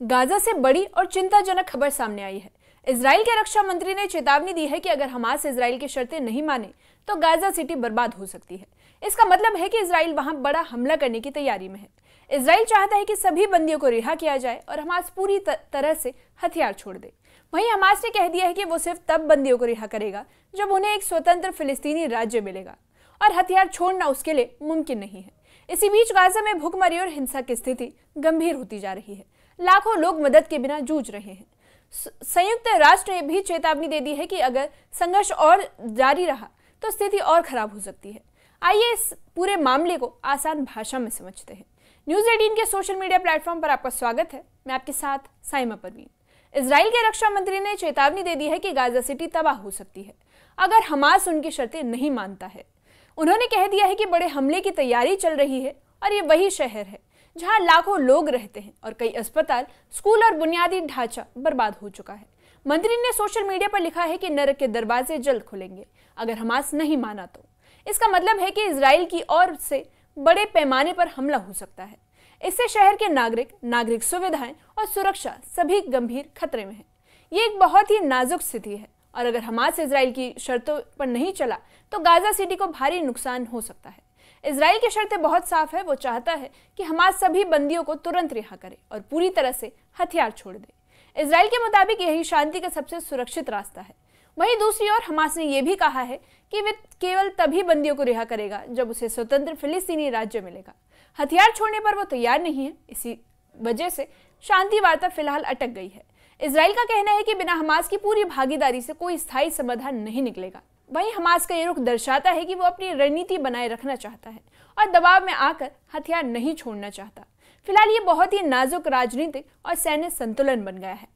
Gaza से बड़ी और चिंताजनक खबर सामने आई है। इजराइल के रक्षा मंत्री ने चेतावनी दी है कि अगर हमास इजराइल की शर्तें नहीं माने तो गाजा सिटी बर्बाद हो सकती है। इसका मतलब है कि इजराइल वहां बड़ा हमला करने की तैयारी में है। इजराइल चाहता है कि सभी बंदियों को रिहा किया जाए और हमास पूरी तरह से हथियार छोड़ दे। वहीं हमास ने कह दिया है कि वो सिर्फ तब बंदियों को रिहा करेगा जब उन्हें एक स्वतंत्र फिलिस्तीनी राज्य मिलेगा और हथियार छोड़ना उसके लिए मुमकिन नहीं है। इसी बीच गाजा में भूखमरी और हिंसा की स्थिति गंभीर होती जा रही है। लाखों लोग मदद के बिना जूझ रहे हैं। संयुक्त राष्ट्र ने भी चेतावनी दे दी है कि अगर संघर्ष और जारी रहा तो स्थिति और खराब हो सकती है। आइए इस पूरे मामले को आसान भाषा में समझते हैं। न्यूज़ 18 के सोशल मीडिया प्लेटफॉर्म पर आपका स्वागत है। मैं आपके साथ साइमा परवीन। इजराइल के रक्षा मंत्री ने चेतावनी दे दी है कि गाजा सिटी तबाह हो सकती है अगर हमास उनकी शर्तें नहीं मानता है। उन्होंने कह दिया है कि बड़े हमले की तैयारी चल रही है और ये वही शहर है जहां लाखों लोग रहते हैं और कई अस्पताल, स्कूल और बुनियादी ढांचा बर्बाद हो चुका है। मंत्री ने सोशल मीडिया पर लिखा है कि नरक के दरवाजे जल्द खुलेंगे अगर हमास नहीं माना तो। इसका मतलब है कि इजराइल की ओर से बड़े पैमाने पर हमला हो सकता है। इससे शहर के नागरिक सुविधाएं और सुरक्षा सभी गंभीर खतरे में है। ये एक बहुत ही नाजुक स्थिति है और अगर हमास इजराइल की शर्तों पर नहीं चला तो गाजा सिटी को भारी नुकसान हो सकता है। इजराइल की शर्तें बहुत साफ है। वो चाहता है कि हमास सभी बंदियों को तुरंत रिहा करे और पूरी तरह से हथियार छोड़ दे। इजराइल के मुताबिक यही शांति का सबसे सुरक्षित रास्ता है। वहीं दूसरी ओर हमास ने यह भी कहा है कि वे केवल तभी बंदियों को रिहा करेगा जब उसे स्वतंत्र फिलिस्तीनी राज्य मिलेगा। हथियार छोड़ने पर वो तैयार नहीं है। इसी वजह से शांति वार्ता फिलहाल अटक गई है। इजराइल का कहना है कि बिना हमास की पूरी भागीदारी से कोई स्थायी समाधान नहीं निकलेगा। वहीं हमास का ये रुख दर्शाता है कि वो अपनी रणनीति बनाए रखना चाहता है और दबाव में आकर हथियार नहीं छोड़ना चाहता। फिलहाल ये बहुत ही नाजुक राजनीतिक और सैन्य संतुलन बन गया है।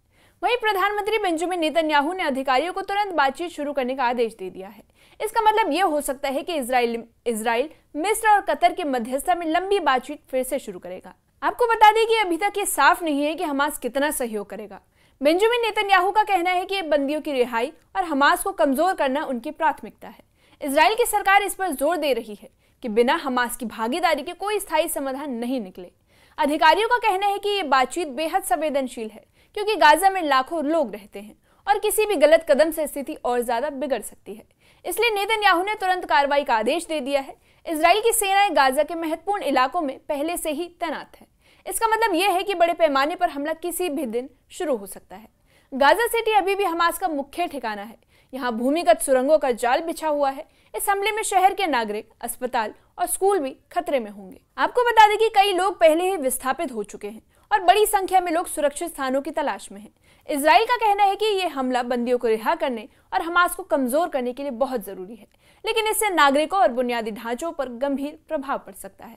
वहीं प्रधानमंत्री बेंजामिन नेतन्याहू ने अधिकारियों को तुरंत बातचीत शुरू करने का आदेश दे दिया है। इसका मतलब ये हो सकता है कि इजराइल मिस्र और कतर के मध्यस्थता में लंबी बातचीत फिर से शुरू करेगा। आपको बता दें कि अभी तक ये साफ नहीं है कि हमास कितना सहयोग करेगा। बेंजामिन नेतन्याहू का कहना है कि बंदियों की रिहाई और हमास को कमजोर करना उनकी प्राथमिकता है। इजराइल की सरकार इस पर जोर दे रही है कि बिना हमास की भागीदारी के कोई स्थायी समाधान नहीं निकले। अधिकारियों का कहना है कि ये बातचीत बेहद संवेदनशील है क्योंकि गाजा में लाखों लोग रहते हैं और किसी भी गलत कदम से स्थिति और ज्यादा बिगड़ सकती है। इसलिए नेतन्याहू ने तुरंत कार्रवाई का आदेश दे दिया है। इजराइल की सेनाएं गाजा के महत्वपूर्ण इलाकों में पहले से ही तैनात है। इसका मतलब यह है कि बड़े पैमाने पर हमला किसी भी दिन शुरू हो सकता है। गाजा सिटी अभी भी हमास का मुख्य ठिकाना है। यहाँ भूमिगत सुरंगों का जाल बिछा हुआ है। इस हमले में शहर के नागरिक, अस्पताल और स्कूल भी खतरे में होंगे। आपको बता दें कि कई लोग पहले ही विस्थापित हो चुके हैं और बड़ी संख्या में लोग सुरक्षित स्थानों की तलाश में हैं। इजराइल का कहना है कि यह हमला बंदियों को रिहा करने और हमास को कमजोर करने के लिए बहुत जरूरी है, लेकिन इससे नागरिकों और बुनियादी ढांचों पर गंभीर प्रभाव पड़ सकता है।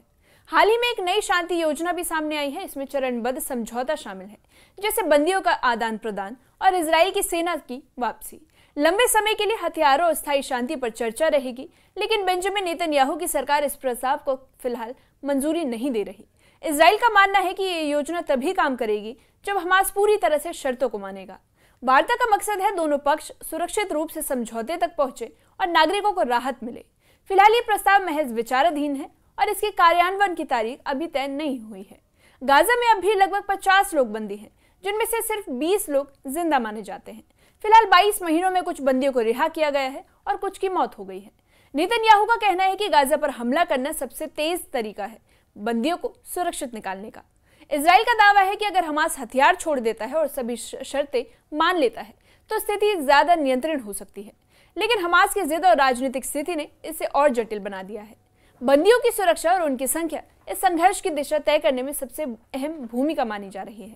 हाल ही में एक नई शांति योजना भी सामने आई है। इसमें चरणबद्ध समझौता शामिल है, जैसे बंदियों का आदान प्रदान और इजराइल की सेना की वापसी। लंबे समय के लिए हथियारों और स्थायी शांति पर चर्चा रहेगी, लेकिन बेंजामिन नेतन्याहू की सरकार इस प्रस्ताव को फिलहाल मंजूरी नहीं दे रही। इजराइल का मानना है कि ये योजना तभी काम करेगी जब हमास पूरी तरह से शर्तों को मानेगा। वार्ता का मकसद है दोनों पक्ष सुरक्षित रूप से समझौते तक पहुंचे और नागरिकों को राहत मिले। फिलहाल ये प्रस्ताव महज विचाराधीन है और इसके कार्यान्वयन की तारीख अभी तय नहीं हुई है। गाजा में अब भी लगभग 50 लोग बंदी हैं, जिनमें से सिर्फ 20 लोग जिंदा माने जाते हैं। फिलहाल 22 महीनों में कुछ बंदियों को रिहा किया गया है और कुछ की मौत हो गई है। नेतन्याहू का कहना है कि गाजा पर हमला करना सबसे तेज तरीका है बंदियों को सुरक्षित निकालने का। इजराइल का दावा है कि अगर हमास हथियार छोड़ देता है और सभी शर्तें मान लेता है तो स्थिति ज्यादा नियंत्रण हो सकती है, लेकिन हमास की जिद और राजनीतिक स्थिति ने इसे और जटिल बना दिया है। बंदियों की सुरक्षा और उनकी संख्या इस संघर्ष की दिशा तय करने में सबसे अहम भूमिका मानी जा रही है।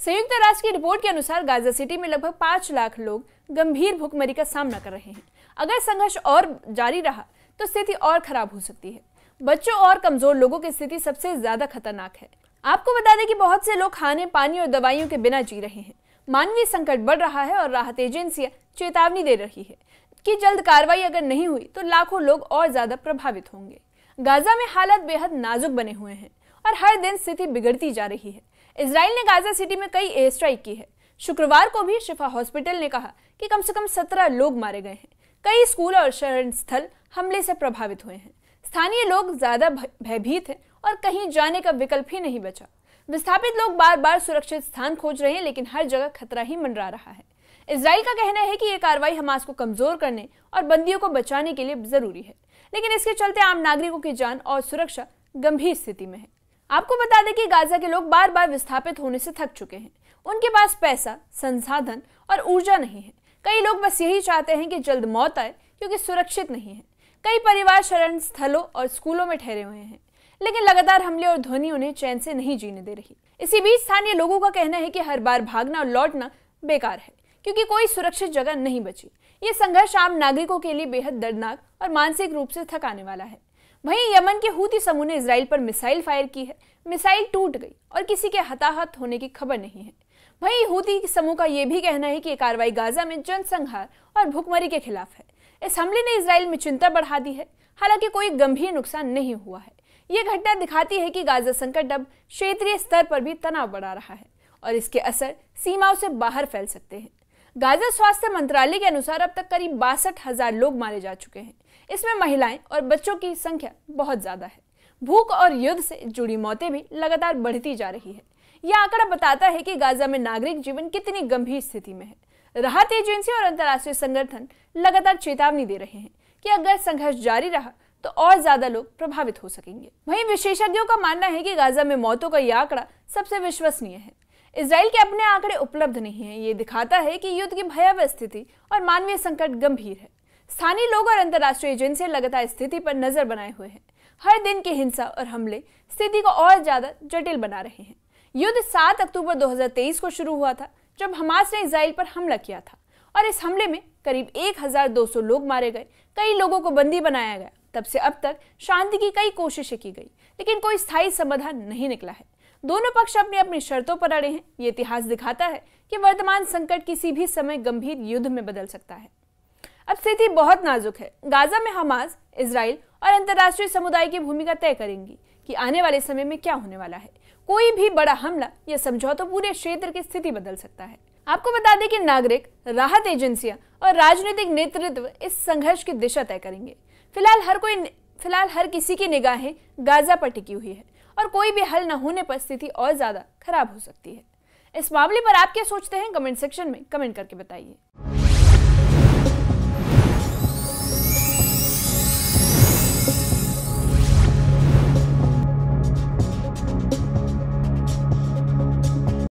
संयुक्त राष्ट्र की रिपोर्ट के अनुसार गाजा सिटी में लगभग 5 लाख लोग गंभीर भूखमरी का सामना कर रहे हैं। अगर संघर्ष और जारी रहा तो स्थिति और खराब हो सकती है। बच्चों और कमजोर लोगों की स्थिति सबसे ज्यादा खतरनाक है। आपको बता दें कि बहुत से लोग खाने, पानी और दवाइयों के बिना जी रहे हैं। मानवीय संकट बढ़ रहा है और राहत एजेंसियां चेतावनी दे रही है कि जल्द कार्रवाई अगर नहीं हुई तो लाखों लोग और ज्यादा प्रभावित होंगे। गाजा में हालात बेहद नाजुक बने हुए हैं और हर दिन स्थिति बिगड़ती जा रही है। इजराइल ने गाजा सिटी में कई एयर स्ट्राइक की है। शुक्रवार को भी शिफा हॉस्पिटल ने कहा कि कम से कम 17 लोग मारे गए हैं। कई स्कूल और शरण स्थल हमले से प्रभावित हुए हैं। स्थानीय लोग ज्यादा भयभीत हैं और कहीं जाने का विकल्प ही नहीं बचा। विस्थापित लोग बार बार सुरक्षित स्थान खोज रहे हैं, लेकिन हर जगह खतरा ही मंडरा रहा है। इजराइल का कहना है कि यह कार्रवाई हमास को कमजोर करने और बंदियों को बचाने के लिए जरूरी है, लेकिन इसके चलते आम नागरिकों की जान और सुरक्षा गंभीर स्थिति में है। आपको बता दें कि गाजा के लोग बार बार विस्थापित होने से थक चुके हैं। उनके पास पैसा, संसाधन और ऊर्जा नहीं है। कई लोग बस यही चाहते हैं कि जल्द मौत आए, क्योंकि सुरक्षित नहीं है। कई परिवार शरण स्थलों और स्कूलों में ठहरे हुए हैं, लेकिन लगातार हमले और ध्वनि उन्हें चैन से नहीं जीने दे रही। इसी बीच स्थानीय लोगों का कहना है कि हर बार भागना और लौटना बेकार है, क्योंकि कोई सुरक्षित जगह नहीं बची। ये संघर्ष आम नागरिकों के लिए बेहद दर्दनाक और मानसिक रूप से थकाने वाला है। वहीं यमन के हूती समूह ने इजराइल पर मिसाइल फायर की है। मिसाइल टूट गई और किसी के हताहत होने की खबर नहीं है। वहीं हूती समूह का यह भी कहना है कि कार्रवाई गाजा में जनसंहार और भुखमरी के खिलाफ है। इस हमले ने इजराइल में चिंता बढ़ा दी है। हालांकि कोई गंभीर नुकसान नहीं हुआ है। ये घटना दिखाती है कि गाजा संकट अब क्षेत्रीय स्तर पर भी तनाव बढ़ा रहा है और इसके असर सीमाओं से बाहर फैल सकते हैं। गाजा स्वास्थ्य मंत्रालय के अनुसार अब तक करीब 62,000 लोग मारे जा चुके हैं। इसमें महिलाएं और बच्चों की संख्या बहुत ज्यादा है। भूख और युद्ध से जुड़ी मौतें भी लगातार बढ़ती जा रही है। यह आंकड़ा बताता है कि गाजा में नागरिक जीवन कितनी गंभीर स्थिति में है। राहत एजेंसी और अंतर्राष्ट्रीय संगठन लगातार चेतावनी दे रहे हैं कि अगर संघर्ष जारी रहा तो और ज्यादा लोग प्रभावित हो सकेंगे। वहीं विशेषज्ञों का मानना है कि गाजा में मौतों का यह आंकड़ा सबसे विश्वसनीय है। इजराइल के अपने आंकड़े उपलब्ध नहीं हैं। ये दिखाता है कि युद्ध की भयावह स्थिति और मानवीय संकट गंभीर है। स्थानीय लोग और अंतर्राष्ट्रीय एजेंसियां लगातार स्थिति पर नजर बनाए हुए हैं। हर दिन की हिंसा और हमले स्थिति को और ज्यादा जटिल बना रहे हैं। युद्ध 7 अक्टूबर 2023 को शुरू हुआ था, जब हमास ने इजराइल पर हमला किया था और इस हमले में करीब 1200 लोग मारे गए। कई लोगों को बंदी बनाया गया। तब से अब तक शांति की कई कोशिशें की गई, लेकिन कोई स्थायी समाधान नहीं निकला है। दोनों पक्ष अपनी अपनी शर्तों पर अड़े हैं। ये इतिहास दिखाता है कि वर्तमान संकट किसी भी समय गंभीर युद्ध में बदल सकता है। अब स्थिति बहुत नाजुक है। गाजा में हमास, इजराइल और अंतर्राष्ट्रीय समुदाय की भूमिका तय करेंगी कि आने वाले समय में क्या होने वाला है। कोई भी बड़ा हमला या समझौता पूरे क्षेत्र की स्थिति बदल सकता है। आपको बता दें कि नागरिक, राहत एजेंसियां और राजनीतिक नेतृत्व इस संघर्ष की दिशा तय करेंगे। फिलहाल हर किसी की निगाहें गाजा पर टिकी हुई है और कोई भी हल न होने पर स्थिति और ज्यादा खराब हो सकती है। इस मामले पर आप क्या सोचते हैं? कमेंट सेक्शन में कमेंट करके बताइए।